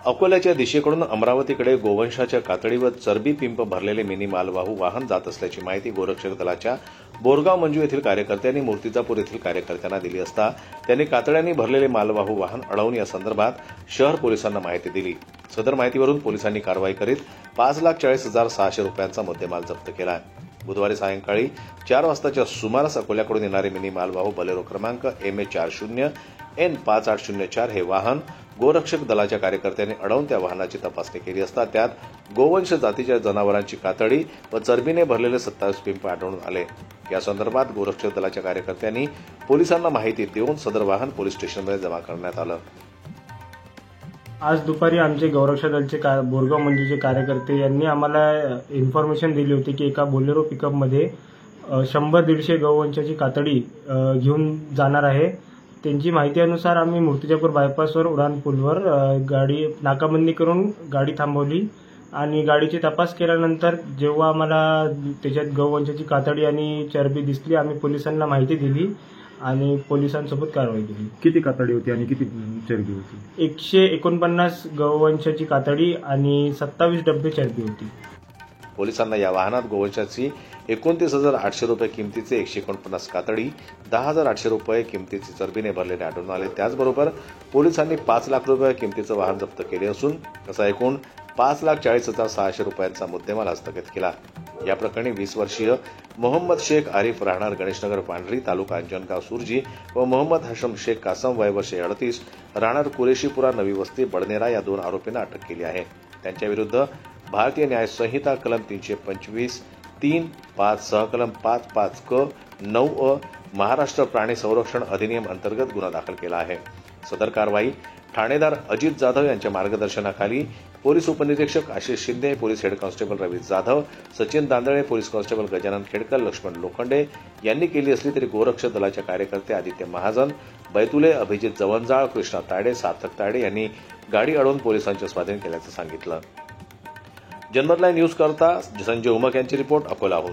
अकोल्याच्या दिशेकडून अमरावतीकडे गोवंशाच्या कातडी व चरबी पिंप भरलेले मिनी मालवाहू वाहन जात असल्याची माहिती गोरक्षक दलाच्या बोरगाव मंजू येथील कार्यकर्त्यांनी मूर्तिजापूर येथील कार्यकर्त्यांना दिली असता त्यांनी कातड्यांनी भरलेले मालवाहू वाहन अडवून या संदर्भात शहर पोलिसांना माहिती दिली। सदर माहितीवरून पोलिसांनी कारवाई करीत 5,40,600 रुपयांचा मुद्देमाल जप्त केला। बुधवारी सायंकाळी 4 वाजताच्या सुमारास अकोल्याकडून येणारे मिनी मालवाहू बलेरो क्रमांक MA40N5804 हे वाहन गोरक्षक दलाच्या कार्यकर्त्यांनी अडवून त्या वाहनाची तपासणी केली असता त्यात गोवंश जातीच्या जनावरांची कातडी व चरबीने भरलेले 27 पिंप आढळून आले। या संदर्भात गोरक्षक दलाच्या कार्यकर्त्यांनी पोलिसांना माहिती देऊन सदर वाहन पोलीस स्टेशनमध्ये जमा करण्यात आलं। आज दुपारी आमचे गोरक्षक दलचे बोरगाव मंजूचे कार्यकर्ते यांनी आम्हाला इन्फॉर्मेशन दिली होती की एका बोलेरो पिकअपमध्ये 100-150 गौवंशाची कातडी घेऊन जाणार आहे। त्यांची माहिती अनुसार आम्ही मूर्तिजापूर बायपासवर उडान पूलवर गाडी नाकाबंदी करून गाडी थांबवली आणि गाडीची तपास केल्यानंतर जेव्हा आम्हाला त्याच्यात गौवंशाची कातडी आणि चरबी दिसली आम्ही पोलिसांना माहिती दिली आणि पोलिसांसोबत कारवाई केली। किती कातडी होती आणि किती चरबी होती? 149 गौवंशाची कातडी आणि 27 डब्बे चरबी होती। पोलिसांना या वाहनात गोवंशाची 29,800 रुपये किमतीचे 149 कातडी, 10,800 रुपये किमतीचे चरबीने भरलेले आढळून आले। त्याचबरोबर पोलिसांनी 5 लाख रुपये किमतीचं वाहन जप्त केले असून असा एकूण 5,40,600 रुपयांचा मुद्देमाल हस्तगत केला। या प्रकरणी 20 वर्षीय मोहम्मद शेख आरिफ राहणार गणेशनगर पांढरी तालुका अंजनगाव सुरजी व मोहम्मद हशम शेख कासम वय वर्ष 38 राहणार कुरेशीपुरा नवी वस्ती बडनेरा या 2 आरोपींना अटक केली आहे। त्यांच्याविरुद्ध भारतीय न्याय संहिता कलम 325, 3(5) सहकलम 5(5) क 9(अ) महाराष्ट्र प्राणी संरक्षण अधिनियम अंतर्गत गुन्हा दाखल केला आहे। सदर कारवाई ठाणेदार अजित जाधव यांच्या मार्गदर्शनाखाली पोलीस उपनिरीक्षक Ashish Shinde, police head constable Ravi Jadhav, Sachin Dandale, police constable Gajanan Khedkar, Laxman Lokhande यांनी केली असली तरी गोरक्षक दलाच्या कार्यकर्ते आदित्य महाजन, बैतुले, अभिजित जवंजाळ, कृष्णा तायडे, सार्थक तायडे यांनी गाडी अडवून पोलिसांच्या स्वाधीन केल्याचं सांगितलं। जनमत लाईव्ह न्यूज करता संजय उमक यांची रिपोर्ट अकोलाहून।